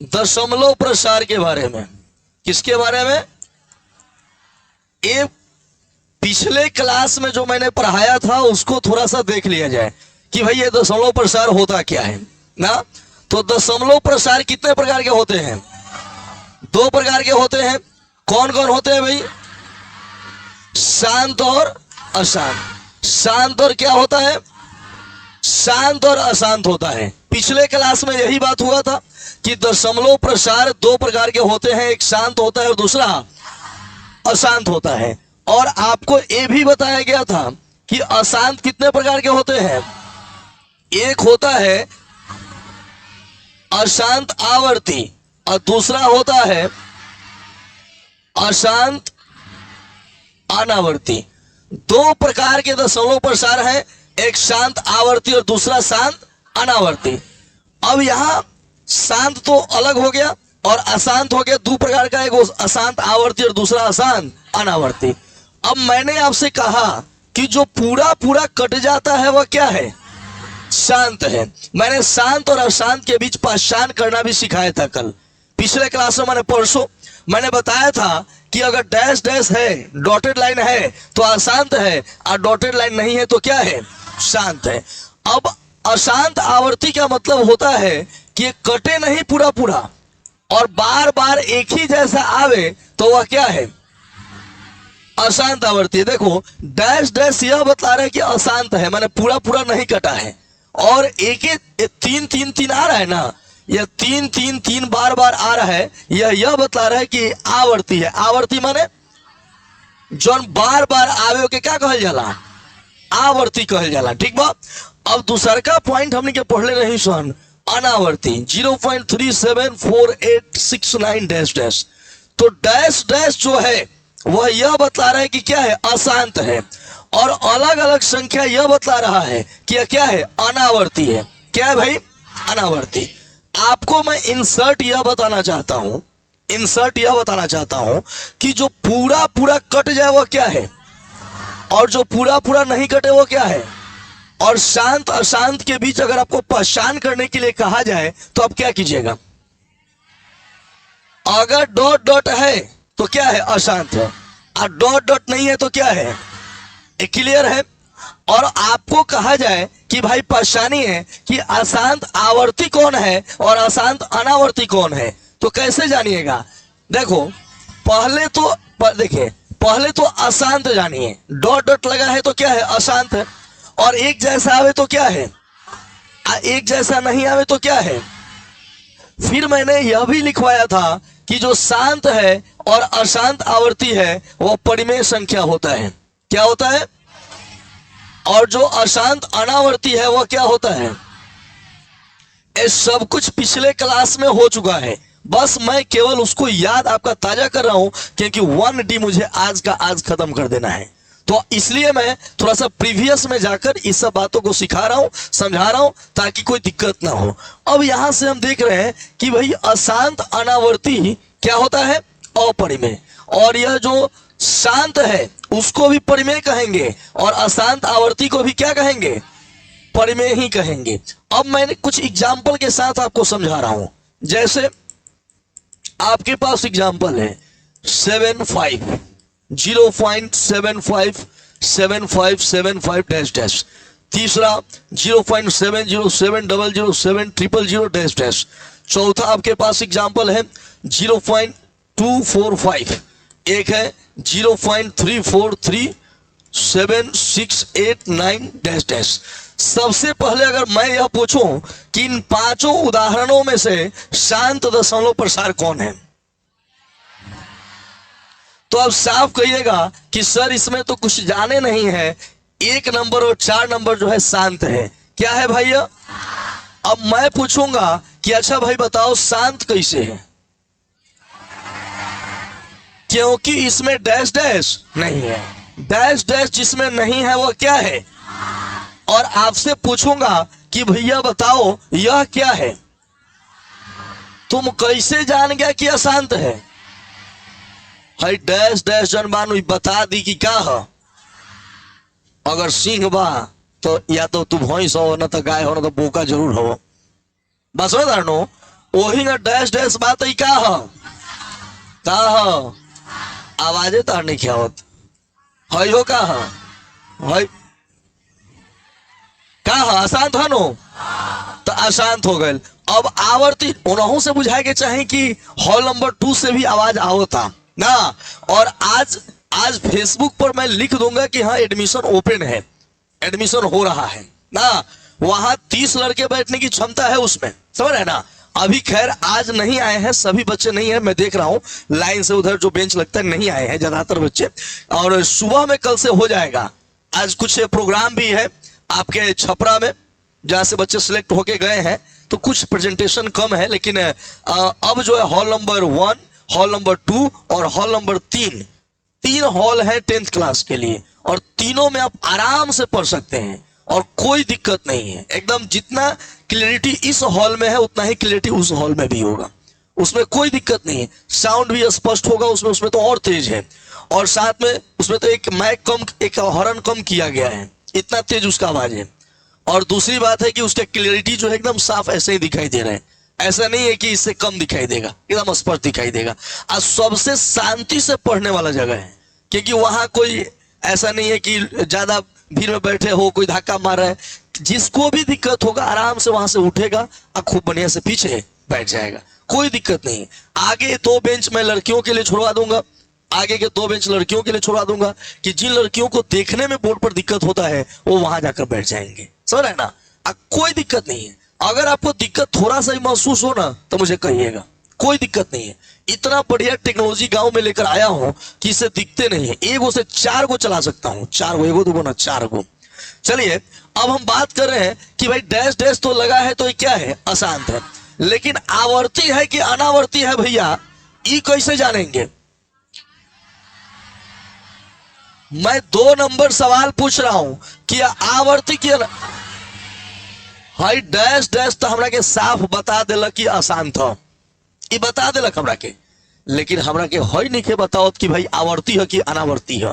दशमलव प्रसार के बारे में। किसके बारे में? ये पिछले क्लास में जो मैंने पढ़ाया था उसको थोड़ा सा देख लिया जाए कि भाई ये दशमलव प्रसार होता क्या है ना। तो दशमलव प्रसार कितने प्रकार के होते हैं? 2 प्रकार के होते हैं। कौन कौन होते हैं भाई? शांत और अशांत। शांत और क्या होता है? शांत और अशांत होता है। पिछले क्लास में यही बात हुआ था कि दशमलव प्रसार 2 प्रकार के होते हैं, एक शांत होता है और दूसरा अशांत होता है। और आपको यह भी बताया गया था कि अशांत कितने प्रकार के होते हैं। एक होता है अशांत आवर्ती और दूसरा होता है अशांत अनावर्ती। 2 प्रकार के दशमलव प्रसार हैं, एक शांत आवर्ती और दूसरा शांत अनावर्ती। अब यहां शांत तो अलग हो गया और अशांत हो गया। 2 प्रकार का, एक अशांत आवर्ती और दूसरा अशांत अनावर्ती। अब मैंने आपसे कहा कि जो पूरा पूरा कट जाता है वह क्या है? शांत है। मैंने शांत और अशांत के बीच पहचान करना भी सिखाया था कल पिछले क्लास में। मैंने परसों मैंने बताया था कि अगर डैश डैश है, डॉटेड लाइन है तो अशांत है और डॉटेड लाइन नहीं है तो क्या है? शांत है। अब अशांत आवर्ती का मतलब होता है कि कटे नहीं पूरा पूरा और बार बार एक ही जैसा आवे तो वह क्या है? अशांत आवर्ती। देखो डैश डैश यह बता रहा है कि अशांत है, माने पूरा पूरा नहीं कटा है। और एक ही 3 3 3 आ रहा है ना, यह 3 3 3 बार बार आ रहा है, यह बता रहा है कि आवर्ती है। आवर्ती माने जौन बार बार आवे के क्या कहल जाला? आवर्ती कहल जाला। ठीक बा। अब दूसर का पॉइंट हमने के पढ़ले नहीं सन, अनावर्ती 0.374869 डैश डैश। तो डैश डैश जो है वह यह बता रहा है कि क्या है? अशांत है। और अलग अलग संख्या यह बता रहा है कि यह क्या है? अनावर्ती है। क्या है भाई? अनावर्ती। आपको मैं इंसर्ट यह बताना चाहता हूं, इंसर्ट यह बताना चाहता हूं कि जो पूरा पूरा कट जाए वह क्या है और जो पूरा पूरा नहीं कटे वो क्या है। और शांत अशांत के बीच अगर आपको पहचान करने के लिए कहा जाए तो आप क्या कीजिएगा? अगर डॉट डॉट है तो क्या है? अशांत है। और डॉट डॉट नहीं है तो क्या है? ये क्लियर है। और आपको कहा जाए कि भाई पहचानिए कि अशांत आवर्ती कौन है और अशांत अनावर्ती कौन है, तो कैसे जानिएगा? देखो पहले तो देखिए, पहले तो अशांत जानिए। डॉट डॉट लगा है तो क्या है? अशांत है। और एक जैसा आवे तो क्या है? एक जैसा नहीं आवे तो क्या है? फिर मैंने यह भी लिखवाया था कि जो शांत है और अशांत आवर्ती है वह परिमेय संख्या होता है। क्या होता है? और जो अशांत अनावर्ती है वह क्या होता है? ये सब कुछ पिछले क्लास में हो चुका है, बस मैं केवल उसको याद आपका ताजा कर रहा हूं क्योंकि 1D मुझे आज का आज खत्म कर देना है। तो इसलिए मैं थोड़ा सा प्रीवियस में जाकर इस सब बातों को सिखा रहा हूं, समझा रहा हूं ताकि कोई दिक्कत ना हो। अब यहां से हम देख रहे हैं कि भाई अशांत अनावर्ती क्या होता है? अपरिमेय। और यह जो शांत है उसको भी परिमेय कहेंगे और अशांत आवर्ती को भी क्या कहेंगे? परिमेय ही कहेंगे। अब मैंने कुछ एग्जाम्पल के साथ आपको समझा रहा हूं। जैसे आपके पास एग्जाम्पल है 0.757575 डैश डैश। तीसरा 0.7070700000 डैश डैश। चौथा आपके पास एग्जाम्पल है 0.245। एक है 0.343768 डैश डैश। सबसे पहले अगर मैं यह पूछूं कि इन 5 उदाहरणों में से शांत दशमलव प्रसार कौन है, तो अब साफ कहिएगा कि सर इसमें तो कुछ जाने नहीं है, 1 नंबर और 4 नंबर जो है शांत है। क्या है भैया? अब मैं पूछूंगा कि अच्छा भाई बताओ शांत कैसे है, क्योंकि इसमें डैश डैश नहीं है। डैश डैश जिसमें नहीं है वो क्या है? और आपसे पूछूंगा कि भैया बताओ यह क्या है, तुम कैसे जान गया कि अशांत है? है डैश डैश जन मानो बता दी कि क्या है। अगर सिंह बा तो या तो तू भैंस हो, न तो गाय हो, न तो बोका जरूर हो। बस हो धारणो। वही ना डैश डैश बात है का ह का ह आवाजे तार नहीं क्या होत हई हो का ह हई का ह अशांत है नो तो अशांत हो गए। अब आवर्ती उन्हों से बुझाए के चाहे कि हॉल नंबर 2 से भी आवाज आओ था ना। और आज आज फेसबुक पर मैं लिख दूंगा कि हाँ एडमिशन ओपन है, एडमिशन हो रहा है ना। वहां 30 लड़के बैठने की क्षमता है उसमें, समझ रहे ना। अभी खैर आज नहीं आए हैं, सभी बच्चे नहीं है, मैं देख रहा हूँ लाइन से उधर जो बेंच लगता है नहीं आए हैं ज्यादातर बच्चे। और सुबह में कल से हो जाएगा। आज कुछ प्रोग्राम भी है आपके छपरा में जहां से बच्चे सिलेक्ट होके गए हैं, तो कुछ प्रेजेंटेशन कम है, लेकिन अब जो है हॉल नंबर 1, हॉल नंबर 2 और हॉल नंबर 3, 3 हॉल है 10th क्लास के लिए, और तीनों में आप आराम से पढ़ सकते हैं और कोई दिक्कत नहीं है। एकदम जितना क्लियरिटी इस हॉल में है उतना ही क्लियरिटी उस हॉल में भी होगा, उसमें कोई दिक्कत नहीं है। साउंड भी स्पष्ट होगा उसमें तो और तेज है। और साथ में उसमें तो एक माइक कम, एक हॉर्न कम किया गया है, इतना तेज उसका आवाज है। और दूसरी बात है कि उसका क्लियरिटी जो है एकदम साफ ऐसे ही दिखाई दे रहा है, ऐसा नहीं है कि इससे कम दिखाई देगा, एकदम स्पष्ट दिखाई देगा। और सबसे शांति से पढ़ने वाला जगह है, क्योंकि वहां कोई ऐसा नहीं है कि ज्यादा भीड़ में बैठे हो, कोई धक्का मार रहा है। जिसको भी दिक्कत होगा आराम से वहां से उठेगा और खूब बढ़िया से पीछे बैठ जाएगा, कोई दिक्कत नहीं। आगे 2 बेंच मैं लड़कियों के लिए छुड़वा दूंगा, आगे के 2 बेंच लड़कियों के लिए छुड़वा दूंगा, कि जिन लड़कियों को देखने में बोर्ड पर दिक्कत होता है वो वहां जाकर बैठ जाएंगे, समझ रहे ना। कोई दिक्कत नहीं है। अगर आपको दिक्कत थोड़ा सा ही महसूस हो ना तो मुझे कहिएगा, कोई दिक्कत नहीं है। इतना बढ़िया टेक्नोलॉजी गांव में लेकर आया हूं कि इससे दिखते नहीं है। 1 से 4 को चला सकता हूं, 4 को, 1 2 ना 4 को। चलिए अब हम बात कर रहे हैं कि भाई डैश डैश तो लगा है तो ये क्या है, अशांत है। लेकिन आवर्ती है कि अनावर्ती है भैया, ये कैसे जानेंगे। मैं 2 नंबर सवाल पूछ रहा हूं कि आवर्ती की हाई डैश डैश तो हमरा के साफ बता दिलक कि अशांत हो, ये बता दिलक हमरा के। लेकिन हमरा के हई नहीं के बताओ कि भाई आवर्ती है कि अनावर्ती है।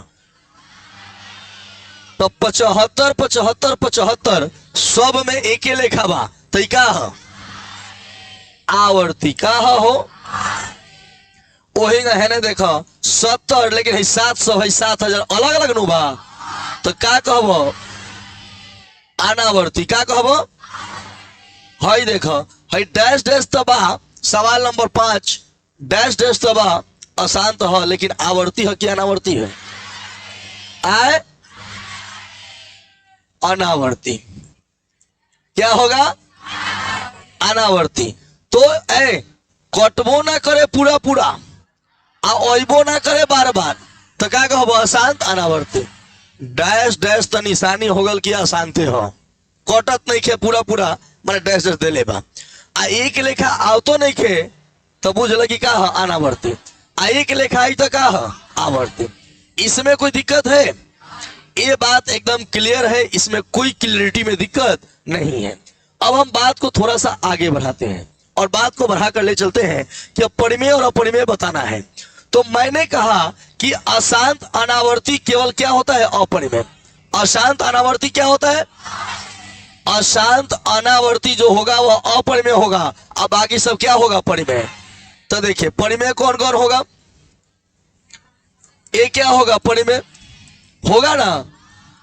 तो 75 75 75 सब में एके लेखा बा, तो का है आवर्ती का हो। वही है ना, देखो 70 लेकिन है 700 है 7000 अलग अलग नु बा, तो का कहबो अनावर्ती। का कहबो हई देखो हई डैश डैश तबा सवाल नंबर 5 डैश डैश तबा अशांत है, लेकिन आवर्ती है कि अनावर्ती है, आए अनावर्ती। क्या होगा अनावर्ती। तो कटबो ना करे पूरा पूरा आबो ना करे बार बार, तो क्या कहबो अशांत अनावर्ती। डैश डैश तो निशानी हो गल कि अशांति हो, कटत नहीं खे पूरा पूरा मैंने डैश डैश दे लेबा। आ एक लेखा आवतो नहीं खे तो बुझ लगी का है अनावर्ती, आ एक लेखा आई तो का है आवर्ती। इसमें कोई दिक्कत है, ये बात एकदम क्लियर है, इसमें कोई क्लियरिटी में दिक्कत नहीं है। अब हम बात को थोड़ा सा आगे बढ़ाते हैं और बात को बढ़ाकर ले चलते हैं कि अब परिमेय और अपरिमेय बताना है। तो मैंने कहा कि अशांत अनावर्ती केवल क्या होता है, अपरिमेय। अशांत अनावर्ती क्या होता है, अशांत अनावर्ती जो होगा वह अपरिमेय होगा। अब बाकी सब क्या होगा, परिमेय। तो देखिए परिमेय कौन कौन होगा, ये क्या होगा परिमेय होगा ना,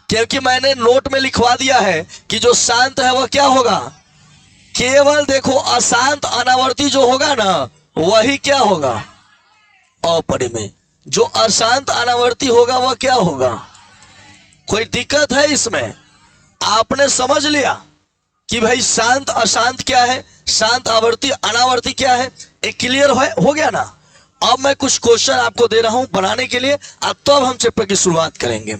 क्योंकि मैंने नोट में लिखवा दिया है कि जो शांत है वह क्या होगा, केवल देखो अशांत अनावर्ती जो होगा ना वही क्या होगा, अपरिमेय। जो अशांत अनावर्ती होगा वह क्या होगा। कोई दिक्कत है इसमें, आपने समझ लिया कि भाई शांत अशांत क्या है, शांत आवर्ती अनावर्ती क्या है, एक क्लियर हो गया ना। अब मैं कुछ क्वेश्चन आपको दे रहा हूं बनाने के लिए, अब तो अब हम चैप्टर की शुरुआत करेंगे।